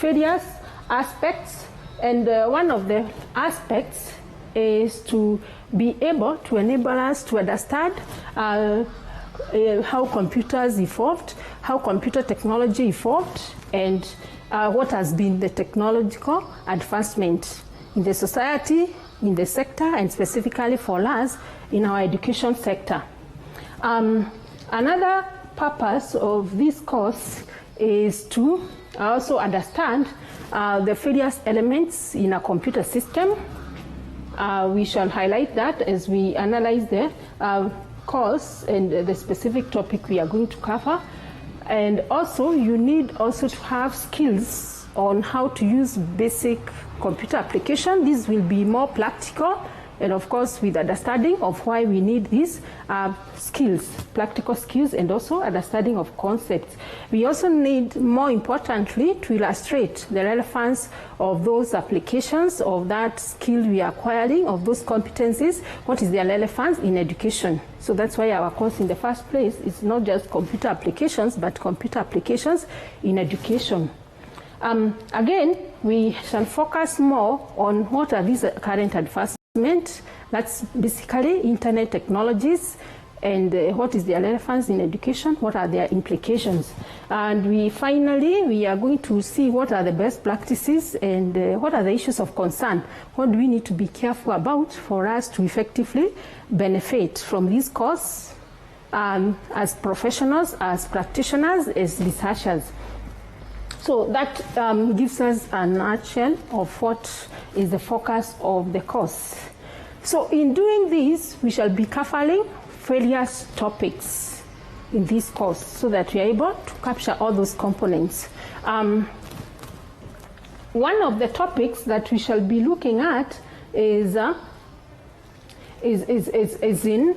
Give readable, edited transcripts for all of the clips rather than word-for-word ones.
various aspects, and one of the aspects is to be able to enable us to understand how computers evolved, how computer technology evolved, and what has been the technological advancement in the society, in the sector, and specifically for us in our education sector. Another purpose of this course is to also understand the various elements in a computer system. We shall highlight that as we analyze the course and the specific topic we are going to cover. And also, you need also to have skills on how to use basic computer application. This will be more practical, and of course with understanding of why we need these skills, practical skills, and also understanding of concepts. We also need, more importantly, to illustrate the relevance of those applications, of that skill we are acquiring, of those competencies, what is their relevance in education. So that's why our course in the first place is not just computer applications, but computer applications in education. Again, we shall focus more on what are these current advancements. That's basically internet technologies, and what is their relevance in education, what are their implications. And we are going to see what are the best practices and what are the issues of concern. What do we need to be careful about for us to effectively benefit from this course as professionals, as practitioners, as researchers. So that gives us a nutshell of what is the focus of the course. So in doing this, we shall be covering various topics in this course so that we are able to capture all those components. One of the topics that we shall be looking at is in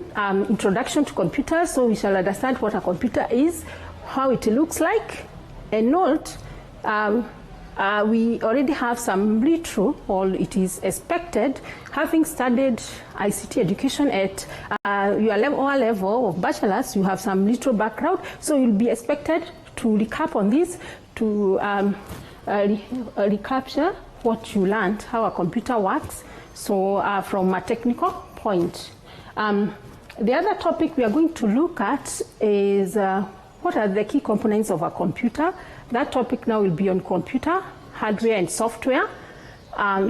introduction to computers. So we shall understand what a computer is, how it looks like, and note we already have some literature, or it is expected, having studied ICT education at your level of bachelor's, you have some literature background, so you'll be expected to recap on this, to recapture what you learned, how a computer works, so from a technical point. The other topic we are going to look at is what are the key components of a computer. That topic now will be on computer, hardware and software.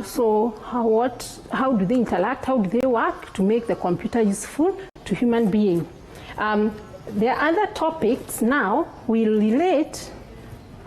So how do they interact, how do they work to make the computer useful to human being. The other topics now will relate,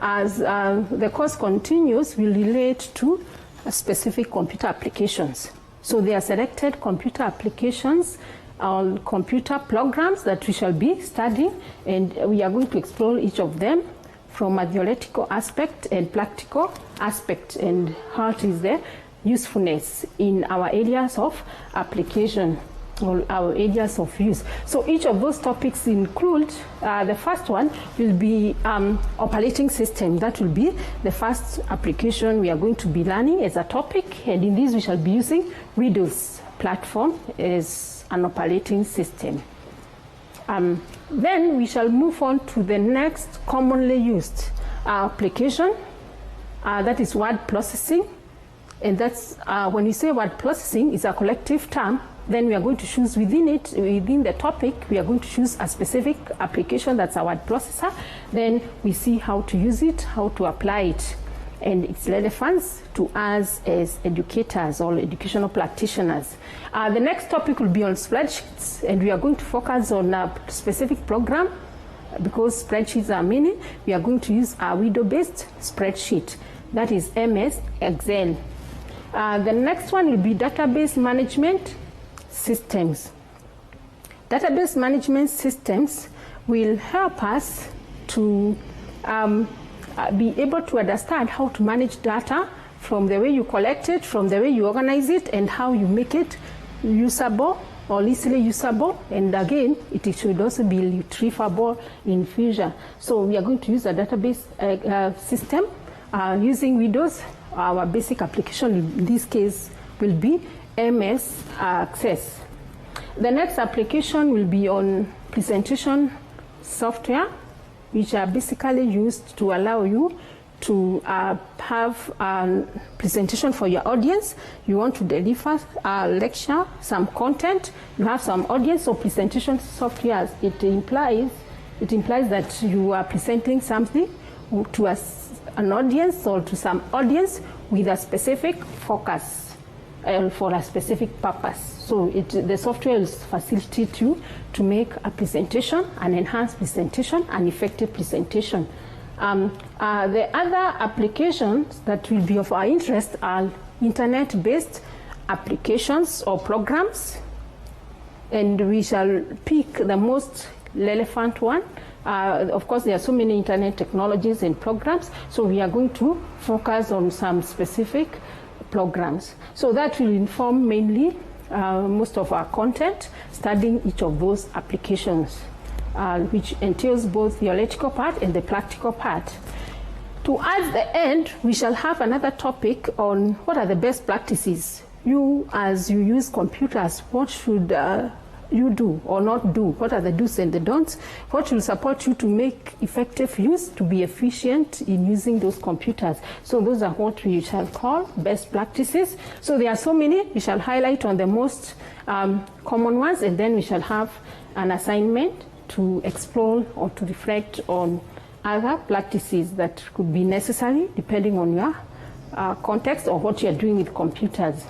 as the course continues, will relate to specific computer applications. So there are selected computer applications or computer programs that we shall be studying, and we are going to explore each of them from a theoretical aspect and practical aspect, and how it is their usefulness in our areas of application or our areas of use. So each of those topics include, the first one will be operating system. That will be the first application we are going to be learning as a topic, and in this we shall be using Windows platform as an operating system. Then we shall move on to the next commonly used application, that is word processing. And that's, when we say word processing, is a collective term. Then we are going to choose within it, within the topic, we are going to choose a specific application that's a word processor. Then we see how to use it, how to apply it, and its relevance to us as educators or educational practitioners. The next topic will be on spreadsheets, and we are going to focus on a specific program because spreadsheets are many. We are going to use a window-based spreadsheet, that is MS Excel. The next one will be database management systems. Database management systems will help us to be able to understand how to manage data, from the way you collect it, from the way you organize it, and how you make it usable or easily usable. And again, it should also be retrievable in future. So we are going to use a database system using Windows. Our basic application in this case will be MS Access. The next application will be on presentation software, which are basically used to allow you to have a presentation for your audience. You want to deliver a lecture, some content, you have some audience. So presentation software, it implies that you are presenting something to an audience or to some audience with a specific focus for a specific purpose. So the software will facilitate you to make a presentation, an enhanced presentation, an effective presentation. The other applications that will be of our interest are internet-based applications or programs, and we shall pick the most relevant one. Of course, there are so many internet technologies and programs, so we are going to focus on some specific programs. So that will inform mainly most of our content, studying each of those applications, which entails both the theoretical part and the practical part. Towards the end, we shall have another topic on what are the best practices. You, as you use computers, what should you do or not do? What are the do's and the don'ts? What will support you to make effective use, to be efficient in using those computers? So those are what we shall call best practices. So there are so many. We shall highlight on the most common ones, and then we shall have an assignment to explore or to reflect on other practices that could be necessary depending on your context or what you're doing with computers.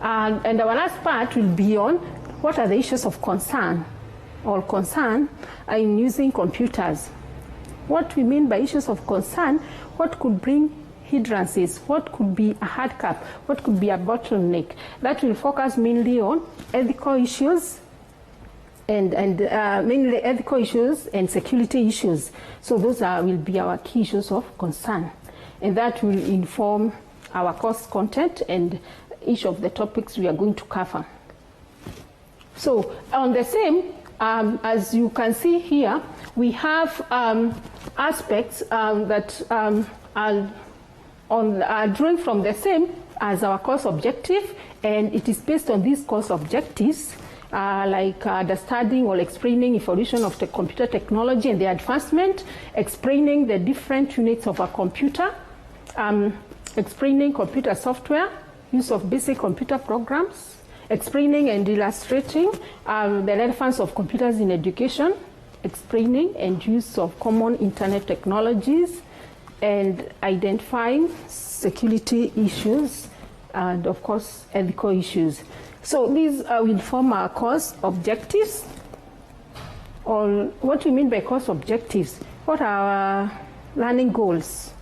And our last part will be on what are the issues of concern in using computers. What we mean by issues of concern, what could bring hindrances, what could be a handicap, what could be a bottleneck. That will focus mainly on ethical issues and mainly ethical issues and security issues. So those will be our key issues of concern. And that will inform our course content and each of the topics we are going to cover. So on the same, as you can see here, we have aspects that are drawn from the same as our course objective, and it is based on these course objectives, like the studying or explaining evolution of the computer technology and the advancement, explaining the different units of a computer, explaining computer software, use of basic computer programs, explaining and illustrating the relevance of computers in education, explaining and use of common internet technologies, and identifying security issues, and of course, ethical issues. So these will form our course objectives. Or what we mean by course objectives, what are our learning goals?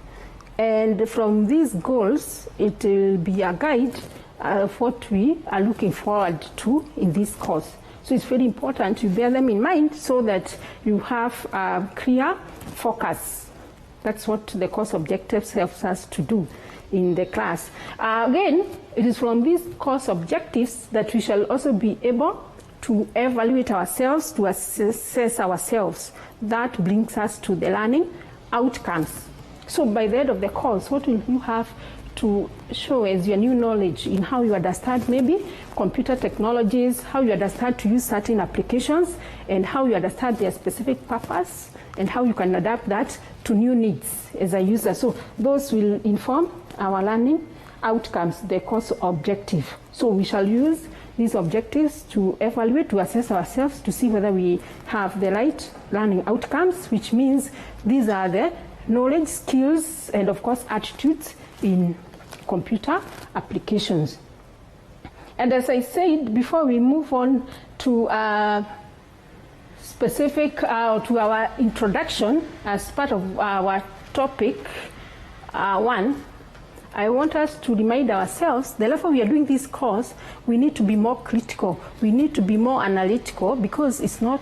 And from these goals, it will be a guide of what we are looking forward to in this course. So it's very important to bear them in mind so that you have a clear focus. That's what the course objectives helps us to do in the class. Again, it is from these course objectives that we shall also be able to evaluate ourselves, to assess ourselves. That brings us to the learning outcomes. So by the end of the course, what will you have to show as your new knowledge in how you understand maybe computer technologies, how you understand to use certain applications, and how you understand their specific purpose, and how you can adapt that to new needs as a user. So those will inform our learning outcomes, the course objective. So we shall use these objectives to evaluate, to assess ourselves, to see whether we have the right learning outcomes, which means these are the knowledge, skills, and of course attitudes in computer applications. And as I said, before we move on to specific, to our introduction as part of our topic one, I want us to remind ourselves, the level we are doing this course, we need to be more critical. We need to be more analytical, because it's not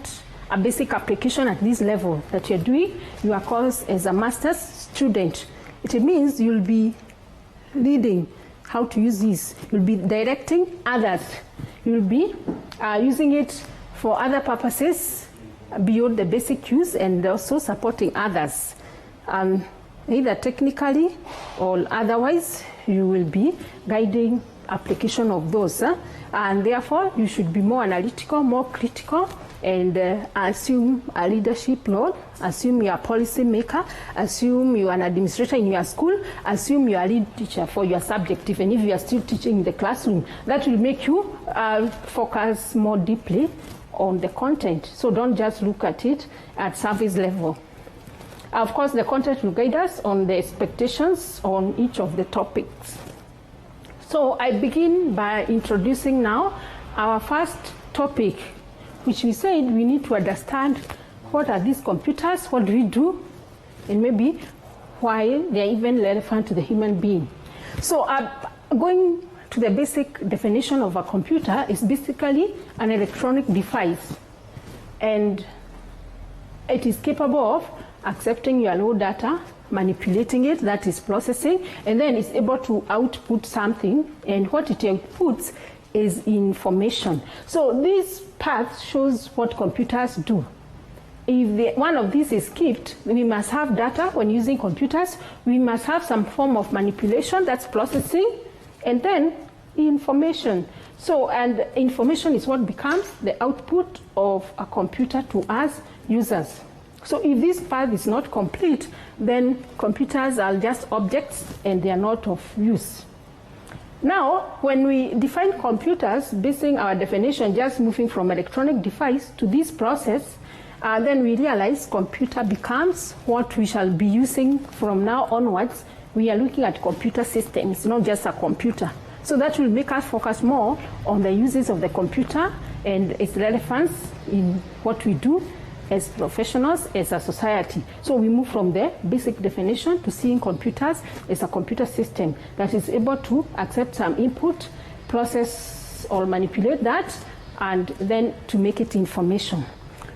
a basic application at this level that you're doing your course as a master's student. It means you'll be leading how to use this. You'll be directing others. You'll be using it for other purposes beyond the basic use, and also supporting others. Either technically or otherwise, you will be guiding application of those. And therefore, you should be more analytical, more critical, and assume a leadership role, assume you're a policy maker, assume you're an administrator in your school, assume you're a lead teacher for your subject, even if you are still teaching in the classroom. That will make you focus more deeply on the content. So don't just look at it at surface level. Of course, the content will guide us on the expectations on each of the topics. So I begin by introducing now our first topic, which we said we need to understand what are these computers, what do we do, and maybe why they are even relevant to the human being. So going to the basic definition of a computer is basically an electronic device, and it is capable of accepting your raw data, manipulating it, that is processing, and then it's able to output something, and what it outputs is information. So this part shows what computers do. If one of these is skipped, we must have data when using computers, we must have some form of manipulation, that's processing, and then information. So, and information is what becomes the output of a computer to us users. So if this part is not complete, then computers are just objects and they are not of use. Now, when we define computers, basing our definition just moving from electronic device to this process, then we realize computer becomes what we shall be using from now onwards. We are looking at computer systems, not just a computer. So that will make us focus more on the uses of the computer and its relevance in what we do as professionals, as a society. So we move from the basic definition to seeing computers as a computer system that is able to accept some input, process or manipulate that, and then to make it information.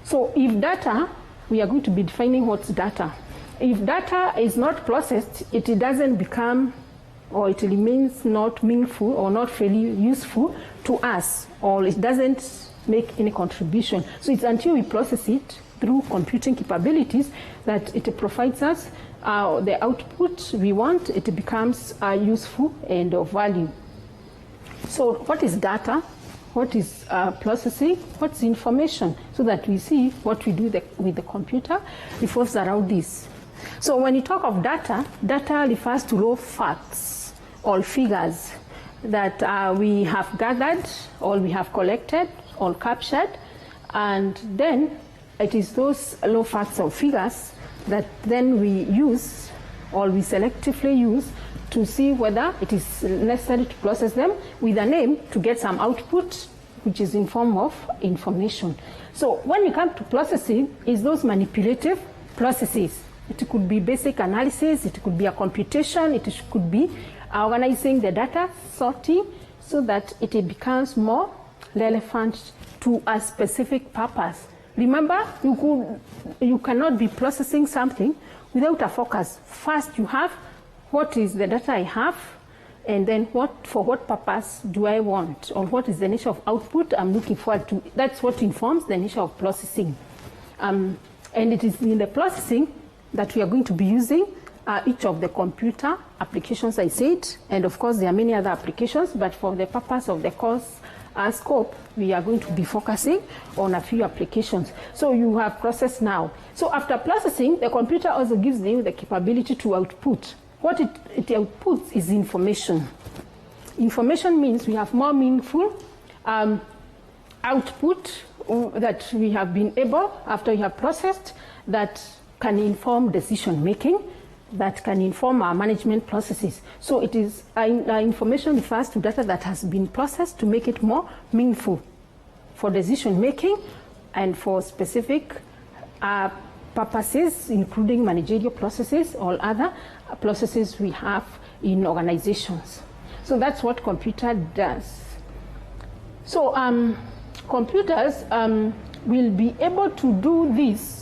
So if data, we are going to be defining what's data. If data is not processed, it doesn't become, or it remains not meaningful or not really useful to us, or it doesn't make any contribution. So it's until we process it through computing capabilities that it provides us the output we want, it becomes useful and of value. So what is data? What is processing? What's information? So that we see what we do with the computer revolves around this. So when you talk of data, data refers to raw facts or figures that we have gathered or we have collected or captured, and then it is those raw facts or figures that then we use or we selectively use to see whether it is necessary to process them with a name to get some output which is in form of information. So when we come to processing, is those manipulative processes. It could be basic analysis, it could be a computation, it could be organizing the data, sorting, so that it becomes more relevant to a specific purpose. Remember, you cannot be processing something without a focus. First, you have what is the data I have, and then for what purpose do I want, or what is the nature of output I'm looking forward to. That's what informs the nature of processing. And it is in the processing that we are going to be using each of the computer applications I said, and of course there are many other applications, but for the purpose of the course scope, we are going to be focusing on a few applications. So you have processed now. So after processing, the computer also gives you the capability to output. What it outputs is information. Information means we have more meaningful output that we have been able, after you have processed, that can inform decision making, that can inform our management processes. So it is information refers to data that has been processed to make it more meaningful for decision making and for specific purposes, including managerial processes or other processes we have in organizations. So that's what computer does. So computers will be able to do this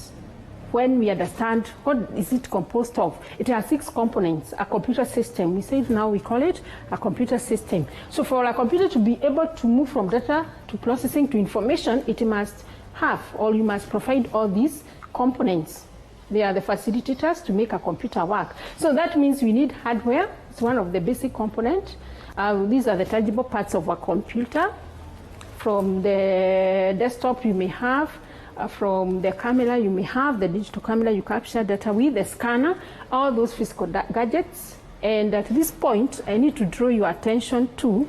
when we understand what is it composed of. It has 6 components, a computer system. We say now we call it a computer system. So for a computer to be able to move from data to processing to information, it must have, or you must provide all these components. They are the facilitators to make a computer work. So that means we need hardware. It's one of the basic components. These are the tangible parts of a computer. From the desktop you may have From the camera, you may have the digital camera, you capture data with the scanner, all those physical gadgets. And at this point, I need to draw your attention to,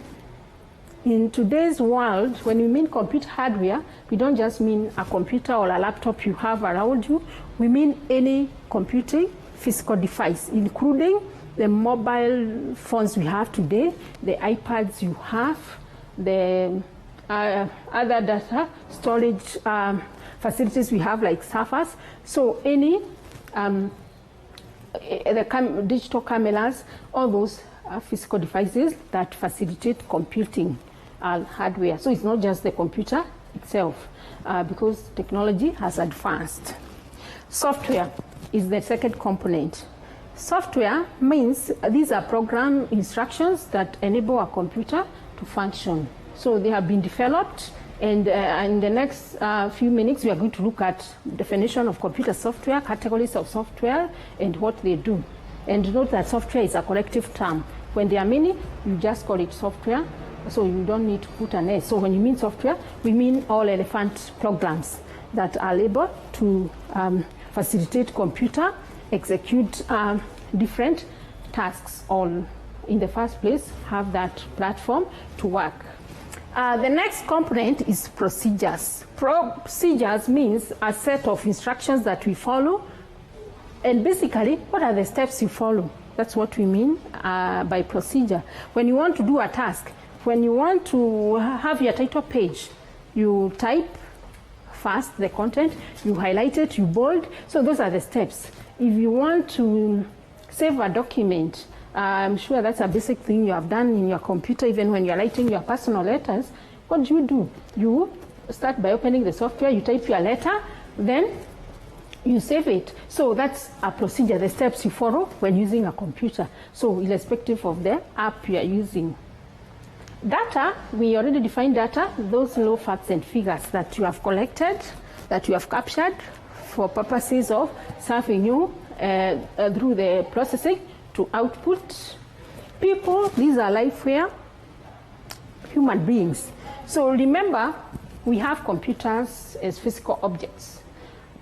in today's world, when we mean computer hardware, we don't just mean a computer or a laptop you have around you. We mean any computing physical device, including the mobile phones we have today, the iPads you have, the other data storage facilities we have like servers. So any digital cameras, all those physical devices that facilitate computing hardware. So it's not just the computer itself, because technology has advanced. Software is the second component. Software means these are program instructions that enable a computer to function. So they have been developed, and in the next few minutes we are going to look at definition of computer software, categories of software, and what they do. And note that software is a collective term. When there are many, you just call it software, so you don't need to put an S. So when you mean software, we mean all relevant programs that are able to facilitate computer, execute different tasks, or in the first place, have that platform to work. The next component is procedures. Procedures means a set of instructions that we follow, and basically, what are the steps you follow? That's what we mean by procedure. When you want to do a task, when you want to have your title page, you type first the content, you highlight it, you bold. So those are the steps. If you want to save a document, I'm sure that's a basic thing you have done in your computer, even when you're writing your personal letters. What do? You start by opening the software, you type your letter, then you save it. So that's a procedure, the steps you follow when using a computer. So irrespective of the app you are using. Data, we already defined data, those low facts and figures that you have collected, that you have captured for purposes of serving you through the processing to output. People, these are liveware, human beings. So remember, we have computers as physical objects.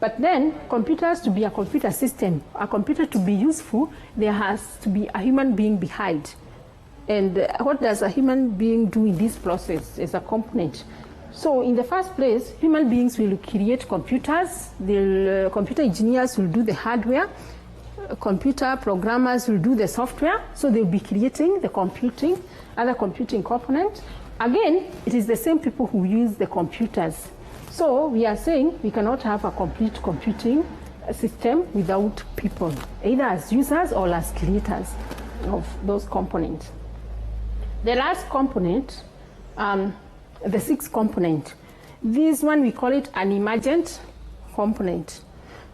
But then, computers, to be a computer system, a computer to be useful, there has to be a human being behind. And what does a human being do in this process as a component? So in the first place, human beings will create computers, the computer engineers will do the hardware, computer programmers will do the software, so they'll be creating the computing, other computing components. Again, it is the same people who use the computers. So we are saying we cannot have a complete computing system without people, either as users or as creators of those components. The last component, the sixth component, this one we call it an emergent component.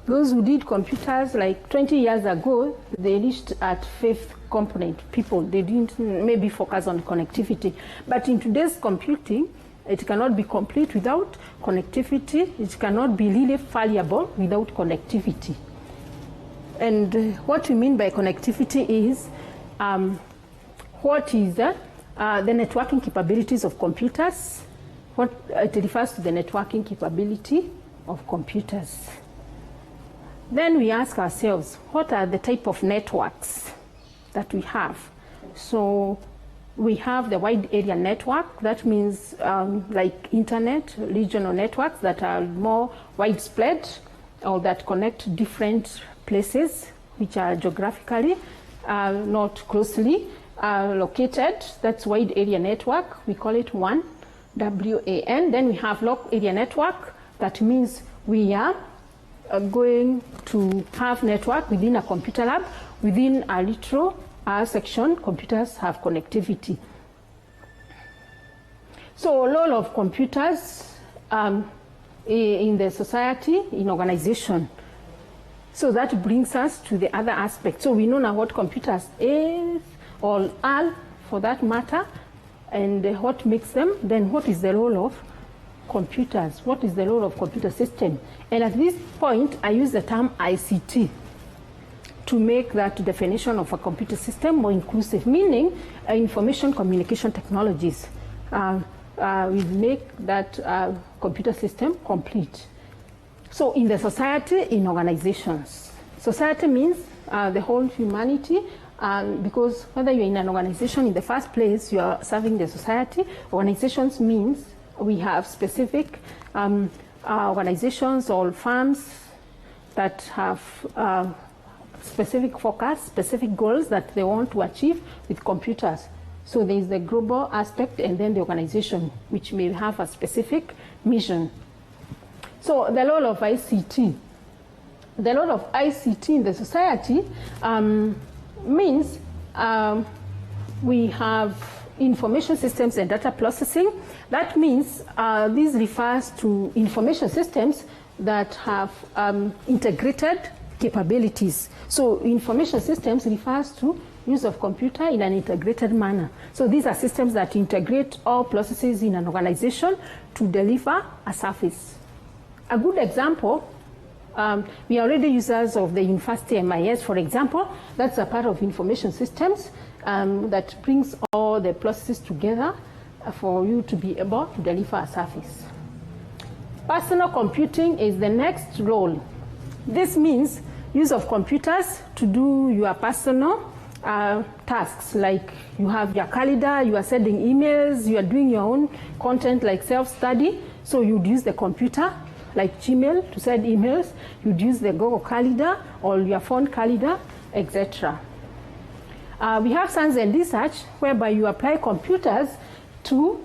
Those who did computers like 20 years ago, they reached at fifth component, people. They didn't maybe focus on connectivity. But in today's computing, it cannot be complete without connectivity. It cannot be really valuable without connectivity. And what we mean by connectivity is what is the networking capabilities of computers. What it refers to the networking capability of computers. Then we ask ourselves, what are the type of networks that we have? So we have the wide area network. That means like internet, regional networks that are more widespread or that connect different places which are geographically not closely located. That's wide area network. We call it WAN, W-A-N. Then we have local area network. That means we are going to have network within a computer lab. Within a little section, computers have connectivity. So a role of computers in the society, in organization. So that brings us to the other aspect. So we know now what computers is, or are for that matter, and what makes them. Then what is the role of computers? What is the role of computer system? And at this point, I use the term ICT to make that definition of a computer system more inclusive, meaning information communication technologies will make that computer system complete. So in the society, in organizations. Society means the whole humanity, because whether you're in an organization in the first place, you are serving the society. Organizations means we have specific organizations or firms that have specific focus, specific goals that they want to achieve with computers. So there is the global aspect and then the organization, which may have a specific mission. So the role of ICT. The role of ICT in the society means we have information systems and data processing. That means this refers to information systems that have integrated capabilities. So information systems refers to use of computer in an integrated manner. So these are systems that integrate all processes in an organization to deliver a service. A good example, we are already users of the university MIS, for example. That's a part of information systems that brings all the processes together for you to be able to deliver a service. Personal computing is the next role. This means use of computers to do your personal tasks, like you have your calendar, you are sending emails, you are doing your own content like self-study. So you'd use the computer, like Gmail, to send emails. You'd use the Google Calendar or your phone calendar, etc. We have science and research, whereby you apply computers to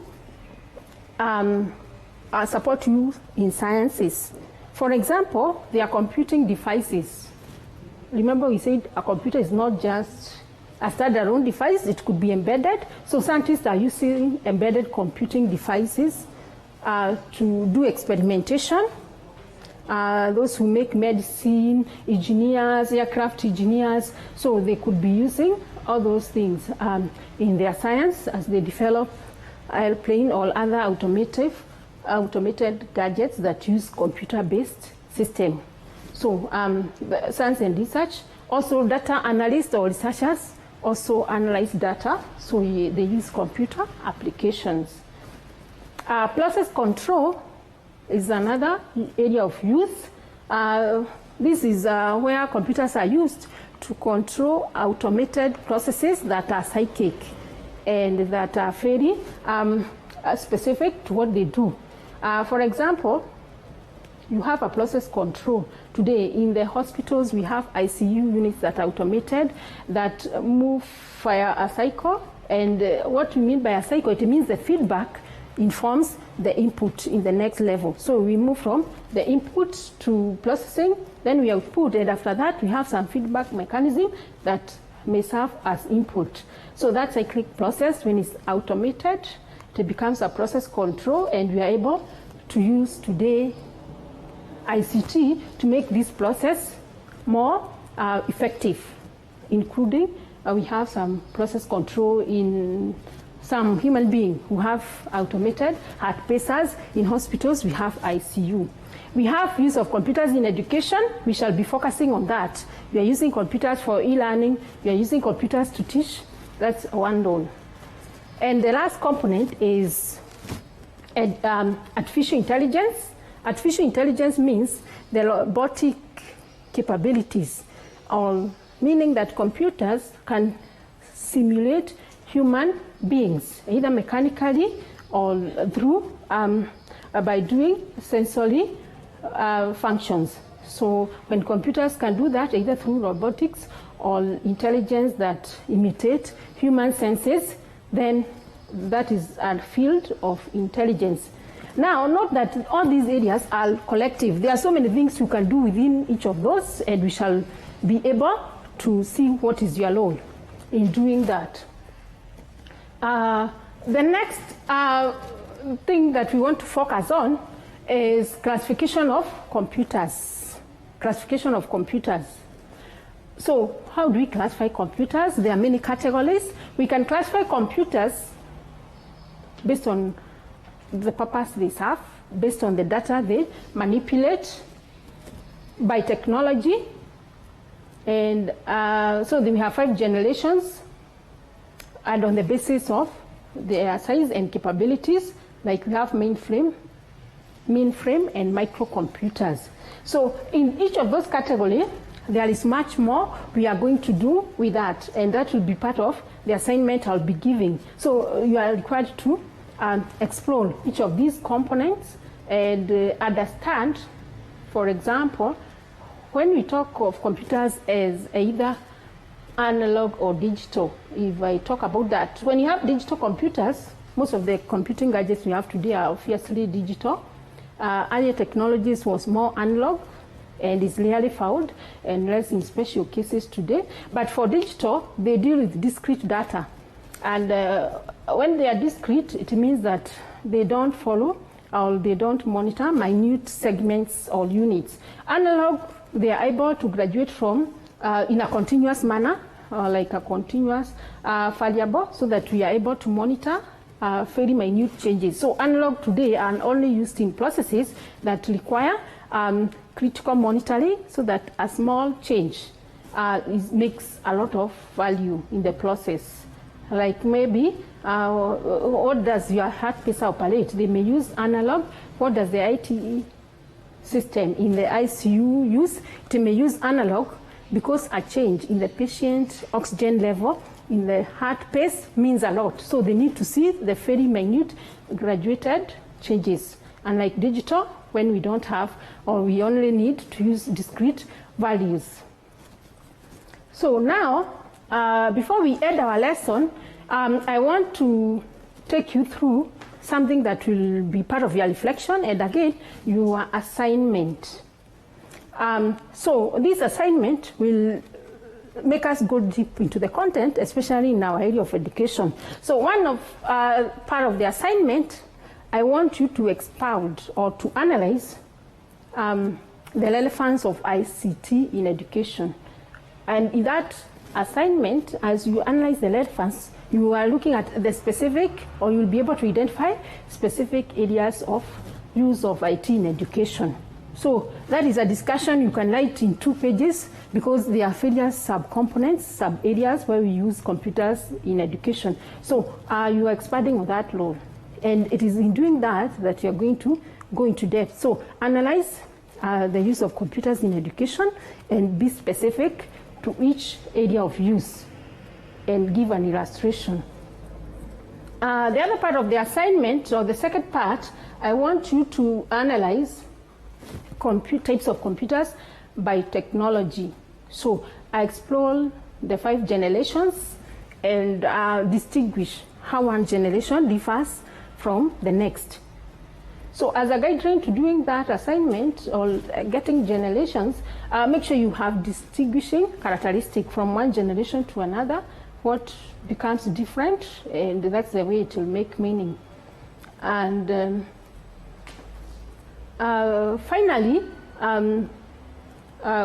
support you in sciences. For example, there are computing devices. Remember we said a computer is not just a standalone device, it could be embedded. So scientists are using embedded computing devices to do experimentation. Those who make medicine, engineers, aircraft engineers, so they could be using all those things in their science as they develop airplane or other automated gadgets that use computer-based system. So the science and research, also data analysts or researchers also analyze data, so they use computer applications. Process control is another area of use. This is where computers are used to control automated processes that are cyclic and that are very specific to what they do. For example, you have a process control. Today in the hospitals we have ICU units that are automated, that move via a cycle. And what we mean by a cycle, it means the feedback informs the input in the next level. So we move from the input to processing, then we output, and after that we have some feedback mechanism that may serve as input. So that cyclic process, when it's automated, it becomes a process control, and we are able to use today ICT to make this process more effective, including we have some process control in some human beings who have automated heart pacers. In hospitals, we have ICU. We have use of computers in education. We shall be focusing on that. We are using computers for e-learning. We are using computers to teach. That's one role. And the last component is artificial intelligence. Artificial intelligence means the robotic capabilities, meaning that computers can simulate human beings, either mechanically or through by doing sensory functions. So when computers can do that, either through robotics or intelligence that imitate human senses, then that is a field of intelligence. Now, note that all these areas are collective. There are so many things you can do within each of those, and we shall be able to see what is your role in doing that. The next thing that we want to focus on is classification of computers. Classification of computers. So how do we classify computers? There are many categories. We can classify computers based on the purpose they serve, based on the data they manipulate, by technology. And so we have 5 generations, and on the basis of their size and capabilities, like we have mainframe, mainframe, and microcomputers. So in each of those categories, there is much more we are going to do with that, and that will be part of the assignment I'll be giving. So you are required to explore each of these components and understand, for example, when we talk of computers as either analog or digital, if I talk about that, when you have digital computers, most of the computing gadgets we have today are obviously digital. Earlier technologies was more analog and is rarely found, unless in special cases today. But for digital, they deal with discrete data. And when they are discrete, it means that they don't follow or they don't monitor minute segments or units. Analog, they are able to graduate from in a continuous manner, like a continuous variable, so that we are able to monitor very minute changes. So analog today are only used in processes that require critical monitoring, so that a small change makes a lot of value in the process. Like maybe, what does your heart pacer operate? They may use analog. What does the IT system in the ICU use? It may use analog, because a change in the patient oxygen level in the heart pace means a lot. So they need to see the very minute graduated changes. Unlike digital, when we don't have, or we only need to use discrete values. So now, before we end our lesson, I want to take you through something that will be part of your reflection, and again, your assignment. So this assignment will make us go deep into the content, especially in our area of education. So one of part of the assignment, I want you to expound or to analyze the relevance of ICT in education. And in that assignment, as you analyze the relevance, you are looking at the specific, or you'll be able to identify specific areas of use of IT in education. So that is a discussion you can write in 2 pages, because there are various sub-components, sub-areas where we use computers in education. So you are expanding on that role. And it is in doing that that you're going to go into depth. So analyze the use of computers in education and be specific to each area of use and give an illustration. The other part of the assignment, or the second part, I want you to analyze types of computers by technology. So I explore the 5 generations and distinguish how one generation differs from the next. So as a guideline to doing that assignment or getting generations, make sure you have distinguishing characteristic from one generation to another, what becomes different, and that's the way it will make meaning. And finally,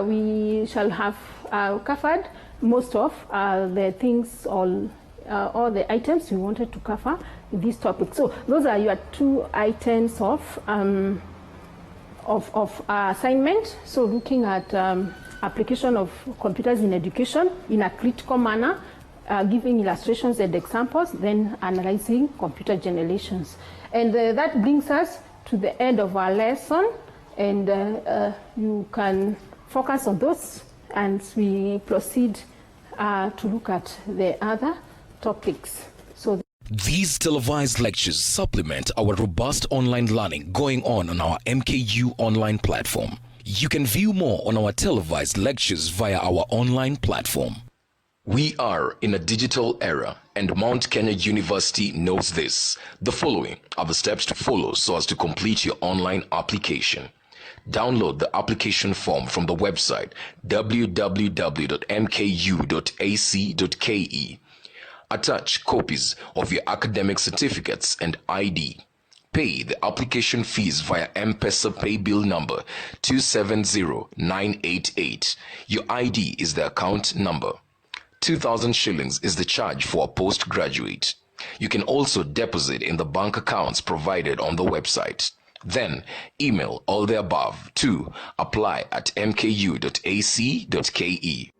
we shall have covered most of the things, all the items we wanted to cover in this topic. So those are your 2 items of assignment. So looking at application of computers in education in a critical manner, giving illustrations and examples, then analyzing computer generations. And that brings us to the end of our lesson, and you can focus on those as we proceed to look at the other topics. So these televised lectures supplement our robust online learning going on our MKU online platform. You can view more on our televised lectures via our online platform. We are in a digital era, and Mount Kenya University knows this. The following are the steps to follow so as to complete your online application. Download the application form from the website www.mku.ac.ke. Attach copies of your academic certificates and ID. Pay the application fees via M-Pesa pay bill number 270988. Your ID is the account number. 2,000 shillings is the charge for a postgraduate. You can also deposit in the bank accounts provided on the website. Then email all the above to apply@mku.ac.ke.